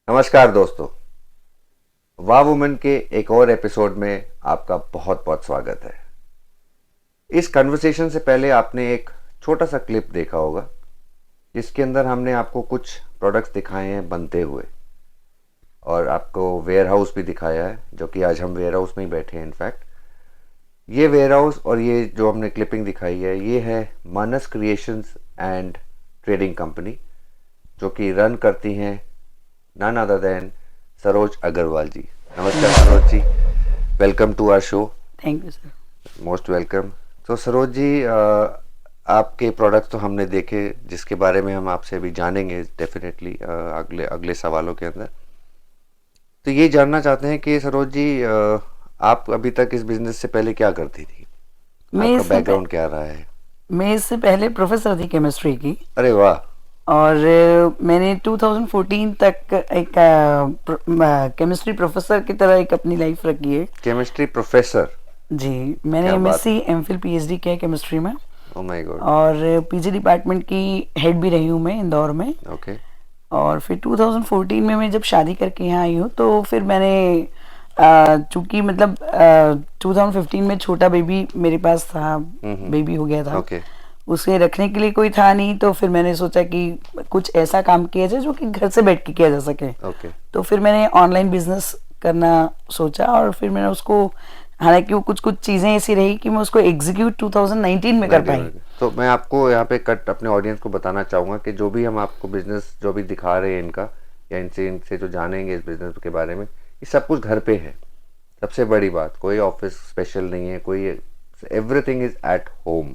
नमस्कार दोस्तों, वाह वुमेन के एक और एपिसोड में आपका बहुत बहुत स्वागत है। इस कन्वर्सेशन से पहले आपने एक छोटा सा क्लिप देखा होगा जिसके अंदर हमने आपको कुछ प्रोडक्ट्स दिखाए हैं बनते हुए और आपको वेयर हाउस भी दिखाया है, जो कि आज हम वेयर हाउस में ही बैठे हैं। इनफैक्ट ये वेयर हाउस और ये जो हमने क्लिपिंग दिखाई है, ये है मानस क्रिएशंस एंड ट्रेडिंग कंपनी, जो कि रन करती हैं none other than Saroj Agarwal ji. नमस्कार Saroj ji, welcome to our show. Thank you sir. Most welcome. तो सरोज जी, आपके प्रोडक्ट्स तो हमने देखे, जिसके बारे में हम आपसे अभी जानेंगे डेफिनेटली अगले अगले सवालों के अंदर। तो ये जानना चाहते हैं कि सरोज जी, आप अभी तक इस बिजनेस से पहले क्या करती थी? आपका बैकग्राउंड क्या रहा है? मैं इससे पहले प्रोफेसर थी केमिस्ट्री की। अरे वाह। और मैंने 2014 तक एक केमिस्ट्री प्रोफेसर की तरह एक अपनी लाइफ रखी है। Chemistry professor? जी, मैंने एमएससी एमफिल पीएचडी किया है केमिस्ट्री में। Oh my God. और पीजी डिपार्टमेंट की हेड भी रही हूँ मैं इंदौर में। ओके। और फिर 2014 में मैं जब शादी करके यहाँ आई हूँ तो फिर मैंने चूंकि मतलब 2015 में छोटा बेबी मेरे पास था, बेबी हो गया था। ओके। उसे रखने के लिए कोई था नहीं, तो फिर मैंने सोचा कि कुछ ऐसा काम किया जाए जो कि घर से बैठ के किया जा सके। ओके। तो फिर मैंने ऑनलाइन बिजनेस करना सोचा और फिर मैंने उसको, हालांकि वो कुछ कुछ चीज़ें ऐसी रही कि मैं उसको एग्जीक्यूट 2019 में कर पाई। तो मैं आपको यहाँ पे कट अपने ऑडियंस को बताना चाहूँगा कि जो भी हम आपको बिजनेस जो भी दिखा रहे हैं इनका, या इनसे जो जानेंगे इस बिजनेस के बारे में, ये सब कुछ घर पे है। सबसे बड़ी बात, कोई ऑफिस स्पेशल नहीं है, कोई, एवरीथिंग इज एट होम।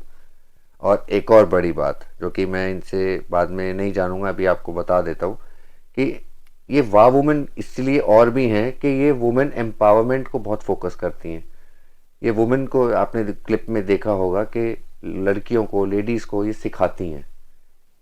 और एक और बड़ी बात जो कि मैं इनसे बाद में नहीं जानूंगा, अभी आपको बता देता हूँ कि ये वाह वुमेन इसलिए और भी हैं कि ये वुमेन एम्पावरमेंट को बहुत फोकस करती हैं। ये वुमेन को आपने क्लिप में देखा होगा कि लड़कियों को, लेडीज़ को ये सिखाती हैं।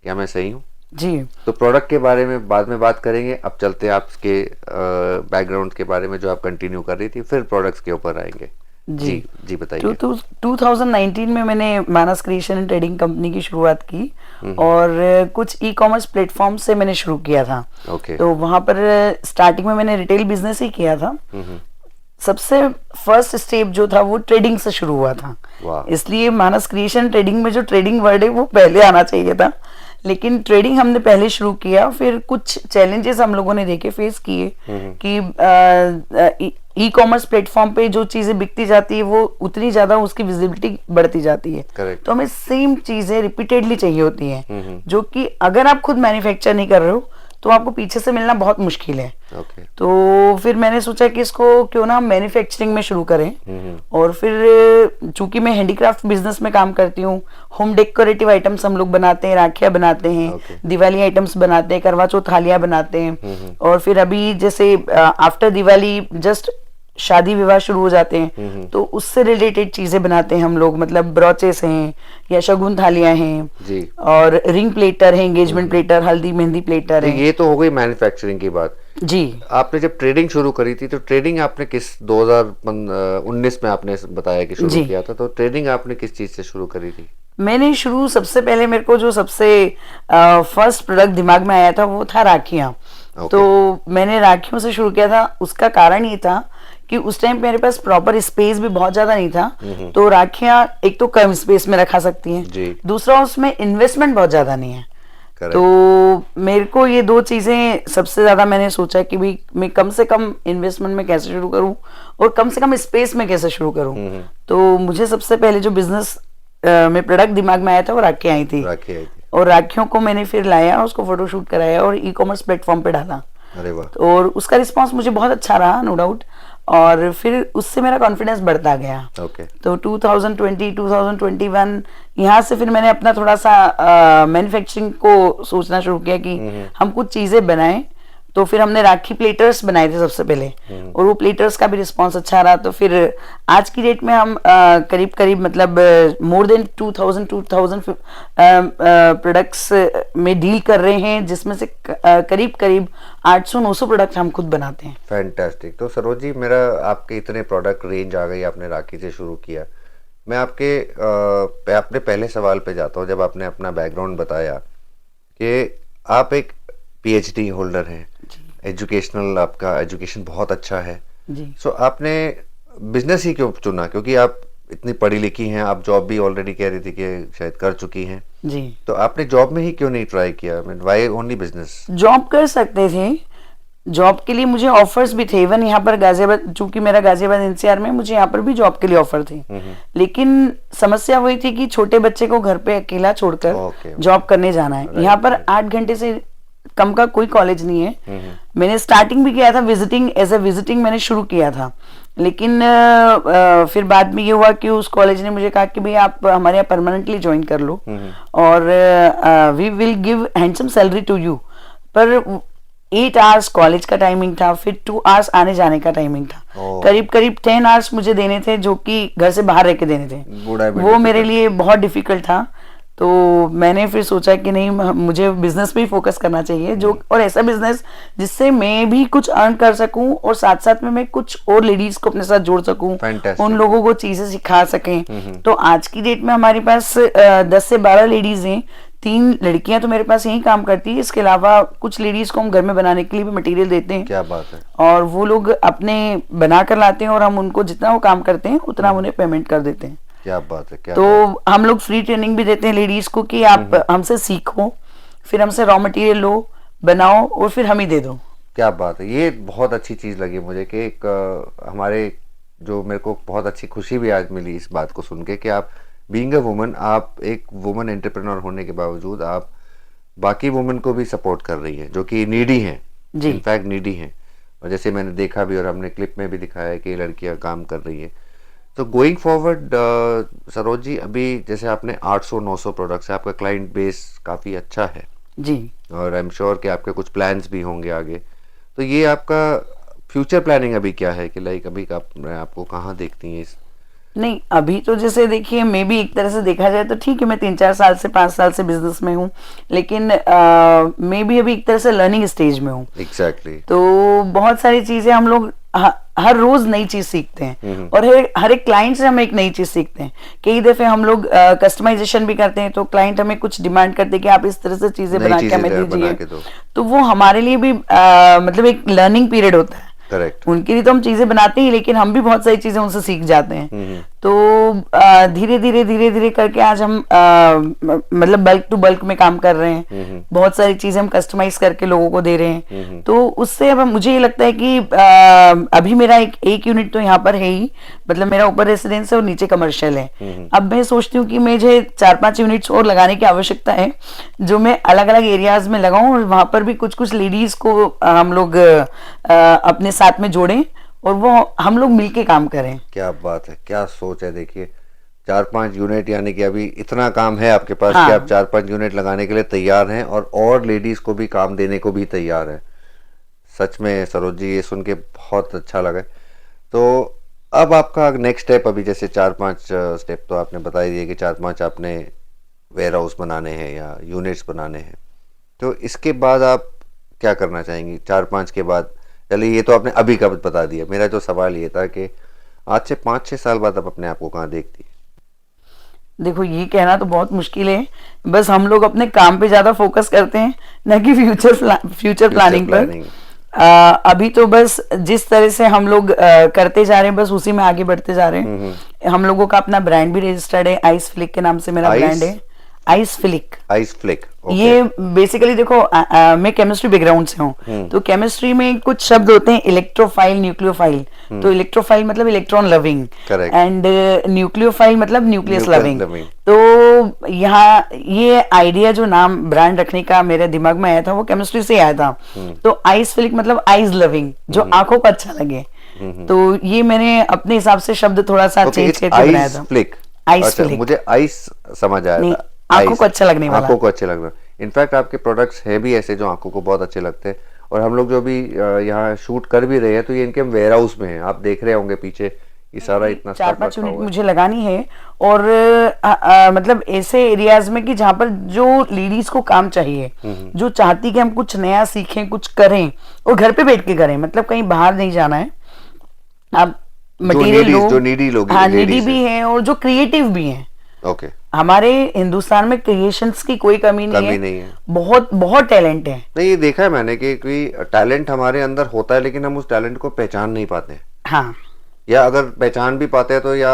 क्या मैं सही हूँ? जी। तो प्रोडक्ट के बारे में बाद में बात करेंगे। अब चलते हैं आपके बैकग्राउंड के बारे में जो आप कंटिन्यू कर रही थी, फिर प्रोडक्ट्स के ऊपर आएंगे। जी जी बताइए। 2019 में मैंने मानस क्रिएशन एंड ट्रेडिंग कंपनी की शुरुआत की और कुछ ई कॉमर्स प्लेटफॉर्म से मैंने शुरू किया था। तो वहां पर स्टार्टिंग में मैंने रिटेल बिजनेस ही किया था। सबसे फर्स्ट स्टेप जो था वो ट्रेडिंग से शुरू हुआ था, इसलिए मानस क्रिएशन ट्रेडिंग में जो ट्रेडिंग वर्ड है वो पहले आना चाहिए था, लेकिन ट्रेडिंग हमने पहले शुरू किया। फिर कुछ चैलेंजेस हम लोगों ने देखे, फेस किए कि ई कॉमर्स प्लेटफॉर्म पे जो चीजें बिकती जाती है वो उतनी ज्यादा उसकी विजिबिलिटी बढ़ती जाती है। तो हमें सेम चीजें रिपीटेडली चाहिए होती हैं, जो कि अगर आप खुद मैन्युफैक्चर नहीं कर रहे हो तो आपको पीछे से मिलना बहुत मुश्किल है। तो फिर मैंने सोचा कि इसको क्यों ना मैन्युफैक्चरिंग में शुरू करें। और फिर चूंकि मैं हैंडीक्राफ्ट बिजनेस में काम करती हूँ, होम डेकोरेटिव आइटम्स हम लोग बनाते हैं, राखियां बनाते हैं, दिवाली आइटम्स बनाते हैं, करवा चौथ थालियां बनाते हैं। और फिर अभी जैसे आफ्टर दिवाली जस्ट शादी विवाह शुरू हो जाते हैं तो उससे रिलेटेड चीजें बनाते हैं हम लोग, मतलब ब्रोचेस हैं या शगुन थालियां हैं जी, और रिंग प्लेटर है, एंगेजमेंट प्लेटर, हल्दी मेहंदी प्लेटर है। ये तो हो गई मैन्युफैक्चरिंग की बात जी। आपने जब ट्रेडिंग शुरू करी थी तो ट्रेडिंग आपने किस 2019 में आपने बताया कि शुरू किया था, तो ट्रेडिंग आपने किस चीज से शुरू करी थी? मैंने शुरू, सबसे पहले मेरे को जो सबसे फर्स्ट प्रोडक्ट दिमाग में आया था वो था राखियां। तो मैंने राखियों से शुरू किया था। उसका कारण ये था कि उस टाइम मेरे पास प्रॉपर स्पेस भी बहुत ज्यादा नहीं था। तो राखियां एक तो कम स्पेस में रखा सकती हैं, दूसरा उसमें इन्वेस्टमेंट बहुत ज्यादा नहीं है। तो मेरे को ये दो चीजें सबसे ज्यादा मैंने सोचा कि भाई मैं कम से कम इन्वेस्टमेंट में कैसे शुरू करूं और कम से कम स्पेस में कैसे शुरू करूं। तो मुझे सबसे पहले जो बिजनेस में प्रोडक्ट दिमाग में आया था वो राखियां आई थी। और राखियों को मैंने फिर लाया, उसको फोटोशूट कराया और ई कॉमर्स प्लेटफॉर्म पे डाला। अरे वाह। और उसका रिस्पांस मुझे बहुत अच्छा रहा, नो डाउट। और फिर उससे मेरा कॉन्फिडेंस बढ़ता गया। तो 2020 2021 यहाँ से फिर मैंने अपना थोड़ा सा मैन्युफैक्चरिंग को सोचना शुरू किया कि हम कुछ चीजें बनाएं। तो फिर हमने राखी प्लेटर्स बनाए थे सबसे पहले, और वो प्लेटर्स का भी रिस्पांस अच्छा रहा। तो फिर आज की डेट में हम करीब करीब मतलब मोर देन 2000 प्रोडक्ट्स में डील कर रहे हैं, जिसमें से करीब करीब 800-900 प्रोडक्ट हम खुद बनाते हैं। फैंटास्टिक। तो सरोज जी, मेरा आपके इतने प्रोडक्ट रेंज आ गई, आपने राखी से शुरू किया। मैं आपके अपने पहले सवाल पे जाता हूँ। जब आपने अपना बैकग्राउंड बताया कि आप एक पीएचडी होल्डर हैं, एजुकेशनल, आपका एजुकेशन बहुत अच्छा है जी। सो आपने बिजनेस ही क्यों चुना? क्योंकि आप इतनी पढ़ी लिखी हैं, आप जॉब भी ऑलरेडी कह रही थी कि शायद कर चुकी हैं, जी। तो आपने जॉब में ही क्यों नहीं ट्राई किया? Why only business? जॉब कर सकते थे, जॉब के लिए मुझे ऑफर्स भी थे, इवन यहाँ पर गाजियाबाद, चूंकि मेरा गाजियाबाद एनसीआर में, मुझे यहाँ पर भी जॉब के लिए ऑफर थे। लेकिन समस्या वही थी कि छोटे बच्चे को घर पे अकेला छोड़कर जॉब करने जाना है। यहाँ पर 8 घंटे से कम का कोई कॉलेज नहीं है। मैंने स्टार्टिंग भी किया था विजिटिंग, एज ए विजिटिंग मैंने शुरू किया था, लेकिन फिर बाद में ये हुआ कि उस कॉलेज ने मुझे कहा कि भाई आप हमारे यहाँ परमानेंटली ज्वाइन कर लो और we will give handsome salary to you. पर 8 आवर्स कॉलेज का टाइमिंग था, फिर 2 आवर्स आने जाने का टाइमिंग था, करीब करीब 10 आवर्स मुझे देने थे, जो कि घर से बाहर रह के देने थे। वो मेरे लिए बहुत डिफिकल्ट था। तो मैंने फिर सोचा कि नहीं, मुझे बिजनेस पे ही फोकस करना चाहिए, जो और ऐसा बिजनेस जिससे मैं भी कुछ अर्न कर सकूं और साथ साथ में मैं कुछ और लेडीज को अपने साथ जोड़ सकूं, उन लोगों को चीजें सिखा सकें। तो आज की डेट में हमारे पास 10 से 12 लेडीज हैं, 3 लड़कियां तो मेरे पास यही काम करती है, इसके अलावा कुछ लेडीज को हम घर में बनाने के लिए भी मटेरियल देते हैं। क्या बात है। और वो लोग अपने बना कर लाते हैं और हम उनको जितना वो काम करते हैं उतना उन्हें पेमेंट कर देते हैं। क्या बात है। क्या तो हम लोग फ्री ट्रेनिंग भी देते हैं लेडीज को कि आप हमसे सीखो, फिर हमसे रॉ मटेरियल लो, बनाओ और फिर हम ही दे दो। क्या बात है। ये बहुत अच्छी चीज लगी मुझे कि एक हमारे जो, मेरे को बहुत अच्छी खुशी भी आज मिली इस बात को सुन के कि आप बीइंग अ वुमन, आप एक वुमन एंटरप्रेन्योर होने के बावजूद आप बाकी वुमन को भी सपोर्ट कर रही है जो कि नीडी हैं, इनफैक्ट नीडी हैं। और जैसे मैंने देखा भी और हमने क्लिप में भी दिखाया है कि लड़कियां काम कर रही है। तो गोइंग फॉरवर्ड सरोज जी, अभी जैसे आपने 800-900 प्रोडक्ट्स है, आपका क्लाइंट बेस काफ़ी अच्छा है जी, और आई एम श्योर कि आपके कुछ प्लान्स भी होंगे आगे। तो ये आपका फ्यूचर प्लानिंग अभी क्या है कि लाइक अभी आपको कहाँ देखती हैं इस? नहीं, अभी तो जैसे देखिए, मैं भी एक तरह से देखा जाए तो ठीक है, मैं 3-4 साल से 5 साल से बिजनेस में हूँ, लेकिन मैं भी अभी एक तरह से लर्निंग स्टेज में हूँ। एग्जैक्टली। तो बहुत सारी चीजें हम लोग हर रोज नई चीज सीखते हैं और हर एक क्लाइंट से हम एक नई चीज सीखते हैं। कई दफे हम लोग कस्टमाइजेशन भी करते हैं, तो क्लाइंट हमें कुछ डिमांड करते हैं कि आप इस तरह से चीजें बना के हमें दीजिए, तो वो हमारे लिए भी मतलब एक लर्निंग पीरियड होता है। करेक्ट। उनके लिए तो हम चीजें बनाते हैं, लेकिन हम भी बहुत सारी चीजें उनसे सीख जाते हैं। तो धीरे धीरे करके आज हम मतलब बल्क टू बल्क में काम कर रहे हैं। बहुत सारी चीजें हम कस्टमाइज करके लोगों को दे रहे हैं। तो उससे अब मुझे ये लगता है कि अभी मेरा एक यूनिट तो यहाँ पर है ही, मतलब मेरा ऊपर रेसिडेंस है और नीचे कमर्शियल है। अब मैं सोचती हूँ कि मुझे 4-5 यूनिट्स और लगाने की आवश्यकता है, जो मैं अलग अलग एरियाज में लगाऊं और वहां पर भी कुछ कुछ लेडीज को हम लोग अपने साथ में जोड़ें और वो हम लोग मिलके काम करें। क्या बात है, क्या सोच है। देखिए 4-5 यूनिट, यानी कि अभी इतना काम है आपके पास कि आप 4-5 यूनिट लगाने के लिए तैयार हैं और लेडीज को भी काम देने को भी तैयार है। सच में सरोज जी, ये सुन के बहुत अच्छा लगा। तो अब आपका नेक्स्ट स्टेप, अभी जैसे 4-5 स्टेप तो आपने बता ही दिए कि 4-5 आपने वेयर हाउस बनाने हैं या यूनिट्स बनाने हैं, तो इसके बाद आप क्या करना चाहेंगी 4-5 के बाद? चलिए ये तो आपने अभी का बता दिया। मेरा जो सवाल ये था कि आज से 5-6 साल बाद आप अपने आप को कहाँ देखती है? देखो, ये कहना तो बहुत मुश्किल है, बस हम लोग अपने काम पे ज्यादा फोकस करते हैं, न कि फ्यूचर प्लानिंग पर। अभी तो बस जिस तरह से हम लोग करते जा रहे हैं, बस उसी में आगे बढ़ते जा रहे हैं। हम लोगों का अपना ब्रांड भी रजिस्टर्ड है, आइस फ्लिक के नाम से मेरा ब्रांड है। Ice flick. ये बेसिकली देखो, मैं केमिस्ट्री बैकग्राउंड से हूँ, तो केमिस्ट्री में कुछ शब्द होते हैं, इलेक्ट्रोफाइल, न्यूक्लियोफाइल। तो इलेक्ट्रोफाइल मतलब इलेक्ट्रॉन लविंग एंड न्यूक्लियोफाइल मतलब न्यूक्लियस लविंग। तो यहाँ ये आइडिया, जो नाम ब्रांड रखने का मेरे दिमाग में आया था, वो केमिस्ट्री से आया था। तो आइस फ्लिक मतलब आइज लविंग, जो आंखों को अच्छा लगे। तो ये मैंने अपने हिसाब से शब्द थोड़ा सा चेंज करके बनाया था। Ice flick. मुझे आइस समझ आया था, आंखों को अच्छा लगने वाला। आंखों को अच्छे लगना। इनफैक्ट आपके प्रोडक्ट्स है भी ऐसे जो आंखों को बहुत अच्छे लगते हैं। और हम लोग जो भी यहाँ शूट कर भी रहे हैं, तो ये इनके हम वेयर हाउस में हैं, आप देख रहे होंगे पीछे ये सारा इतना 4-5 यूनिट मुझे लगानी है। और मतलब ऐसे एरियाज में कि जहाँ पर जो लेडीज को काम चाहिए, जो चाहती कि हम कुछ नया सीखें, कुछ करें और घर पे बैठ के करें, मतलब कहीं बाहर नहीं जाना है। आप मटेरियल लो, जो नीडी लोग, हाँ नीडी भी है और जो क्रिएटिव भी है, ओके। हमारे हिंदुस्तान में क्रिएशंस की कोई कमी नहीं है। बहुत बहुत टैलेंट है। नहीं, ये देखा है मैंने कि टैलेंट हमारे अंदर होता है लेकिन हम उस टैलेंट को पहचान नहीं पाते हैं। हाँ, या अगर पहचान भी पाते हैं तो, या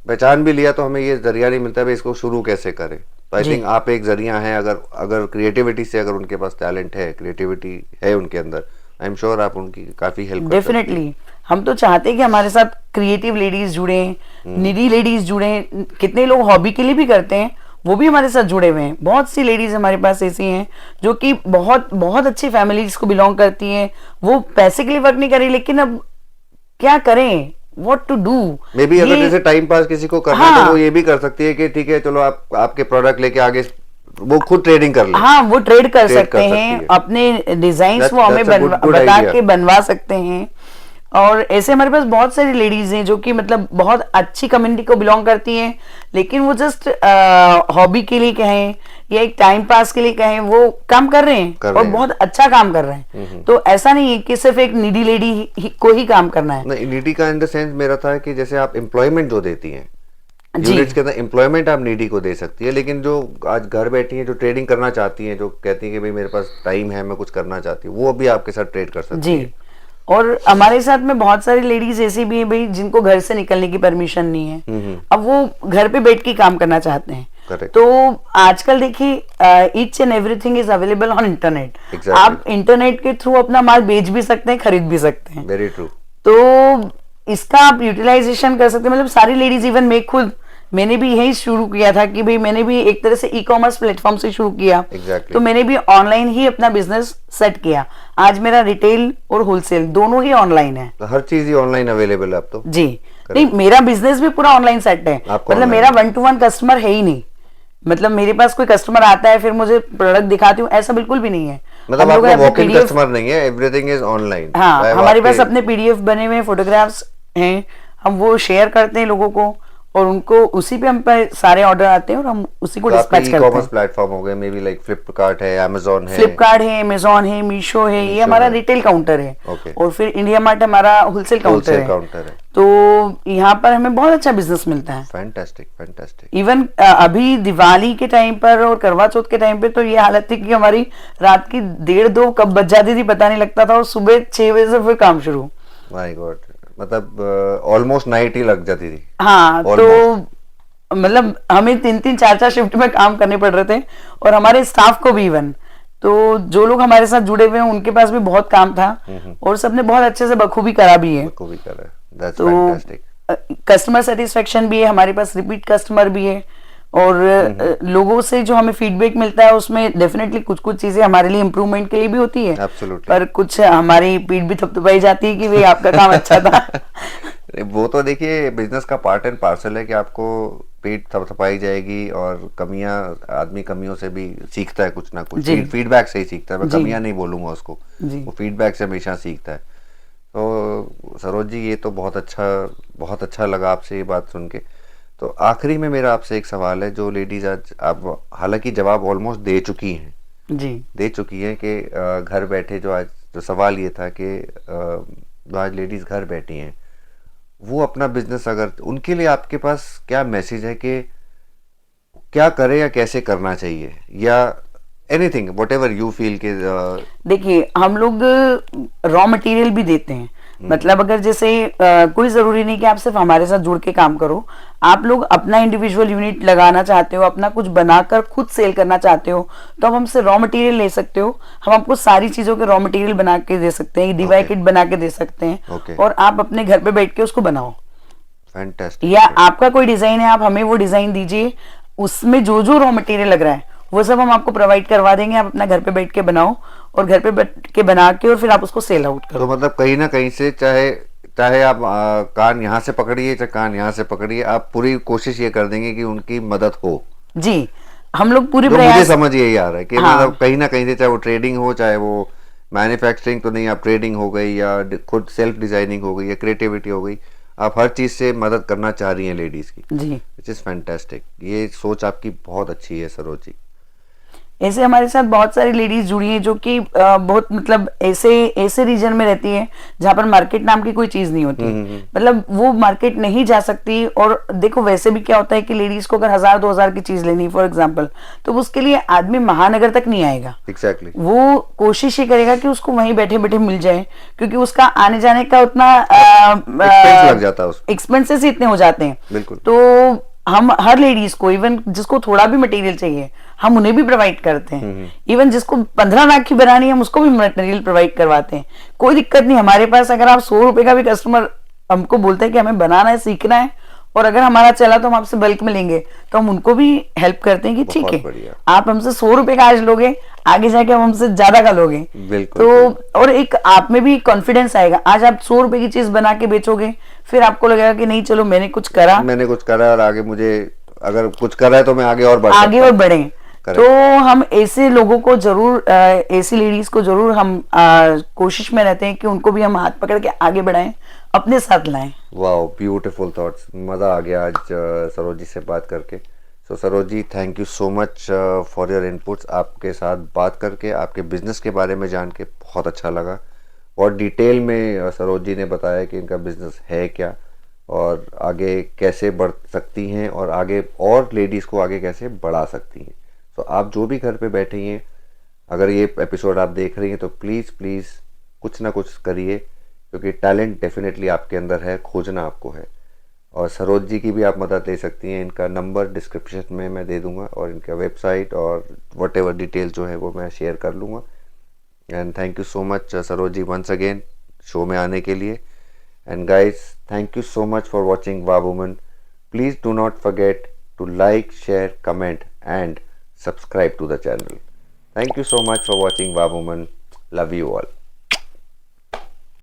पहचान भी लिया तो हमें ये जरिया नहीं मिलता भाई इसको शुरू कैसे करें। तो आई थिंक आप एक जरिया हैं। अगर क्रिएटिविटी से, अगर उनके पास टैलेंट है, क्रिएटिविटी है उनके अंदर, आई एम श्योर आप उनकी काफी हेल्प कर सकते हैं। डेफिनेटली। हम तो चाहते हैं कि हमारे साथ क्रिएटिव लेडीज जुड़े, निडी लेडीज जुड़े। कितने लोग हॉबी के लिए भी करते हैं, वो भी हमारे साथ जुड़े हुए हैं। बहुत सी लेडीज हमारे पास ऐसी हैं जो कि बहुत बहुत अच्छी फैमिलीज को बिलोंग करती हैं। वो पैसे के लिए वर्क नहीं कर रही, लेकिन अब क्या करें, what to do. Maybe अगर जैसे टाइम पास किसी को करना है तो वो ये भी कर सकती है कि ठीक है चलो आप आपके प्रोडक्ट लेके आगे वो खुद ट्रेडिंग कर ले। हाँ, वो ट्रेड कर सकते हैं, अपने डिजाइन्स वो हमें बता के बनवा सकते हैं। और ऐसे हमारे पास बहुत सारी लेडीज हैं जो कि मतलब बहुत अच्छी कम्युनिटी को बिलोंग करती हैं, लेकिन वो जस्ट हॉबी के लिए कहें या एक टाइम पास के लिए कहें, वो काम कर रहे हैं और बहुत अच्छा काम कर रहे हैं। तो ऐसा नहीं है कि सिर्फ एक नीडी लेडी को ही काम करना है। नहीं, नीडी का इन द सेंस मेरा था कि जैसे आप एम्प्लॉयमेंट जो देती हैं यूनिट्स के अंदर, एम्प्लॉयमेंट आप नीडी को दे सकती है, लेकिन जो आज घर बैठी हैं, जो ट्रेडिंग करना चाहती हैं, जो कहती हैं कि भाई मेरे पास टाइम है, मैं कुछ करना चाहती हूँ, वो भी आपके साथ ट्रेड कर सकती है। और हमारे साथ में बहुत सारी लेडीज ऐसी भी हैं भाई जिनको घर से निकलने की परमिशन नहीं है, अब वो घर पे बैठ के काम करना चाहते हैं। Correct. तो आजकल देखिए each and everything is available on internet. Exactly. आप इंटरनेट के थ्रू अपना माल बेच भी सकते हैं, खरीद भी सकते हैं। Very true. तो इसका आप यूटिलाइजेशन कर सकते हैं। मतलब सारी लेडीज, इवन मैं खुद, मैंने भी यही शुरू किया था कि भाई मैंने भी एक तरह से ई कॉमर्स प्लेटफॉर्म से शुरू किया। Exactly. तो मैंने भी ऑनलाइन ही अपना बिजनेस सेट किया। आज मेरा रिटेल और होलसेल दोनों ही ऑनलाइन है। तो हर चीज ही ऑनलाइन अवेलेबल है अब तो। जी नहीं, मेरा बिजनेस भी पूरा ऑनलाइन सेट है। मतलब मेरा 1-to-1 कस्टमर है ही नहीं। मतलब मेरे पास कोई कस्टमर आता है फिर मुझे प्रोडक्ट दिखाती हूँ, ऐसा बिल्कुल भी नहीं है। मतलब आपका वॉक इन कस्टमर नहीं है, एवरीथिंग इज ऑनलाइन। हाँ, हमारे पास अपने पीडीएफ बने हुए फोटोग्राफ्स हैं, हम वो शेयर करते हैं लोगों को और उनको उसी पे हम पे सारे ऑर्डर आते हैं और हम उसी को डिस्पैच करते हैं। ई-कॉमर्स प्लेटफॉर्म हो गए, मे बी लाइक फ्लिपकार्ट है, अमेज़न है, फ्लिपकार्ट है, अमेज़न है, मीशो है, ये हमारा रिटेल काउंटर है। और फिर इंडिया मार्ट हमारा होलसेल काउंटर है। तो यहाँ पर हमें बहुत अच्छा बिजनेस मिलता है। Fantastic, fantastic. इवन अभी दिवाली के टाइम पर और करवा चौथ के टाइम पे तो ये हालत थी कि हमारी रात की 1:30-2 कब बज जाती थी पता नहीं लगता था, और सुबह 6 बजे से फिर काम शुरू। माय गॉड, मतलब ऑलमोस्ट नाइट ही लग जाती थी। हाँ, तो मतलब हमें 3-3, 4-4 शिफ्ट में काम करने पड़ रहे थे, और हमारे स्टाफ को भी इवन। तो जो लोग हमारे साथ जुड़े हुए हैं उनके पास भी बहुत काम था और सबने बहुत अच्छे से बखूबी करा भी है। बखूबी करा है, दैट्स फैंटास्टिक। कस्टमर सेटिस्फेक्शन भी है, हमारे पास रिपीट कस्टमर भी है, और लोगों से जो हमें फीडबैक मिलता है उसमें डेफिनेटली कुछ कुछ चीजें हमारे लिए इम्प्रूवमेंट के लिए भी होती है। Absolutely. पर कुछ हमारी पीठ भी थपथपाई जाती है कि भाई आपका काम अच्छा था। वो तो देखिए बिजनेस का पार्ट एंड पार्सल है कि आपको पीठ थपथपाई जाएगी, और कमियां, आदमी कमियों से भी सीखता है कुछ ना कुछ, फीडबैक से ही सीखता है। मैं कमियां नहीं बोलूंगा उसको, वो फीडबैक से हमेशा सीखता है। तो सरोज जी, ये तो बहुत अच्छा लगा आपसे ये बात सुन के। तो आखिरी में मेरा आपसे एक सवाल है, जो लेडीज आज आप हालांकि जवाब ऑलमोस्ट दे चुकी हैं कि घर बैठे जो सवाल ये था कि जो आज लेडीज घर बैठी हैं वो अपना बिजनेस, अगर उनके लिए आपके पास क्या मैसेज है कि क्या करे या कैसे करना चाहिए, या एनीथिंग व्हाटएवर यू फील के। देखिए, हम लोग रॉ मटेरियल भी देते हैं। मतलब अगर जैसे कोई जरूरी नहीं कि आप सिर्फ हमारे साथ जुड़ के काम करो, आप लोग अपना इंडिविजुअल यूनिट लगाना चाहते हो, अपना कुछ बनाकर खुद सेल करना चाहते हो, तो आप हमसे रॉ मटेरियल ले सकते हो। हम आपको सारी चीजों के रॉ मटेरियल बना के दे सकते हैं, डीवाई किट बना के दे सकते हैं, और आप अपने घर पे बैठ के उसको बनाओ। फैंटास्टिक। या आपका कोई डिजाइन है, आप हमें वो डिजाइन दीजिए, उसमें जो जो रॉ मटेरियल लग रहा है वो सब हम आपको प्रोवाइड करवा देंगे। आप अपना घर पे बैठ के बनाओ, और घर पे बैठ के बना के और फिर आप उसको सेल आउट करो। तो मतलब कहीं ना कहीं से चाहे आप कान यहाँ से पकड़िए चाहे कान यहाँ से पकड़िए, आप पूरी कोशिश ये कर देंगे कि उनकी मदद हो। जी, हम लोग पूरी प्रयास, मुझे समझ यही आ रहा है कि मतलब कहीं ना कहीं से, चाहे वो ट्रेडिंग हो, चाहे वो मैन्युफैक्चरिंग तो नहीं, आप ट्रेडिंग हो गई या खुद सेल्फ डिजाइनिंग हो गई या क्रिएटिविटी हो गई, आप हर चीज से मदद करना चाह रही हैं लेडीज की। जी, विच इज फैंटास्टिक। ये सोच आपकी बहुत अच्छी है सरोज जी। ऐसे हमारे साथ बहुत सारी लेडीज जुड़ी हैं जो कि बहुत मतलब ऐसे रीजन में रहती है जहाँ पर मार्केट नाम की कोई चीज नहीं होती, मतलब वो मार्केट नहीं जा सकती। और देखो वैसे भी क्या होता है कि लेडीज को अगर 1000-2000 की चीज लेनी फॉर एग्जाम्पल, तो उसके लिए आदमी महानगर तक नहीं आएगा। एग्जैक्टली वो कोशिश ही करेगा कि उसको वहीं बैठे बैठे मिल जाए, क्योंकि उसका आने जाने का उतना एक्सपेंस लग जाता है उसमें, एक्सपेंसेस ही इतने हो जाते हैं। बिल्कुल। तो हम हर लेडीज को, इवन जिसको थोड़ा भी मटेरियल चाहिए हम उन्हें भी प्रोवाइड करते हैं। इवन जिसको 15 लाख की बनानी है हम उसको भी मटेरियल प्रोवाइड करवाते हैं, कोई दिक्कत नहीं हमारे पास। अगर आप 100 रुपए का भी कस्टमर हमको बोलते हैं कि हमें बनाना है, सीखना है, और अगर हमारा चला तो हम आपसे बल्क में लेंगे, तो हम उनको भी हेल्प करते हैं कि ठीक है आप हमसे 100 रुपए का आज लोगे, आगे जाके हम हमसे ज्यादा का लोगे। बिल्कुल, तो और एक आप में भी कॉन्फिडेंस आएगा। आज आप 100 रुपए की चीज बना के बेचोगे, फिर आपको लगेगा कि नहीं चलो मैंने कुछ करा और आगे मुझे अगर कुछ कर रहा है तो मैं आगे और बढ़े। तो हम ऐसे लोगों को जरूर, ऐसी लेडीज को जरूर हम कोशिश में रहते हैं कि उनको भी हम हाथ पकड़ के आगे बढ़ाएं, अपने साथ लाएं। वाओ, ब्यूटीफुल थॉट्स, मज़ा आ गया आज सरोज जी से बात करके। So Saroj ji, thank you so much for your inputs. आपके साथ बात करके, आपके बिजनेस के बारे में जान के बहुत अच्छा लगा, और डिटेल में सरोज जी ने बताया कि इनका बिजनेस है क्या और आगे कैसे बढ़ सकती हैं और आगे और लेडीज़ को आगे कैसे बढ़ा सकती हैं। तो आप जो भी घर पे बैठे हैं, अगर ये एपिसोड आप देख रही हैं तो प्लीज़ प्लीज़ कुछ ना कुछ करिए, क्योंकि टैलेंट डेफिनेटली आपके अंदर है, खोजना आपको है। और सरोज जी की भी आप मदद ले सकती हैं, इनका नंबर डिस्क्रिप्शन में मैं दे दूंगा और इनका वेबसाइट और वट एवर डिटेल जो है वो मैं शेयर कर लूँगा। And thank you so much Saroj ji once again show में आने के लिए। And guys, thank you so much for watching Wow Woman. Please do not forget to like, share, comment and subscribe to the channel. Thank you so much for watching Wow Woman. Love you all.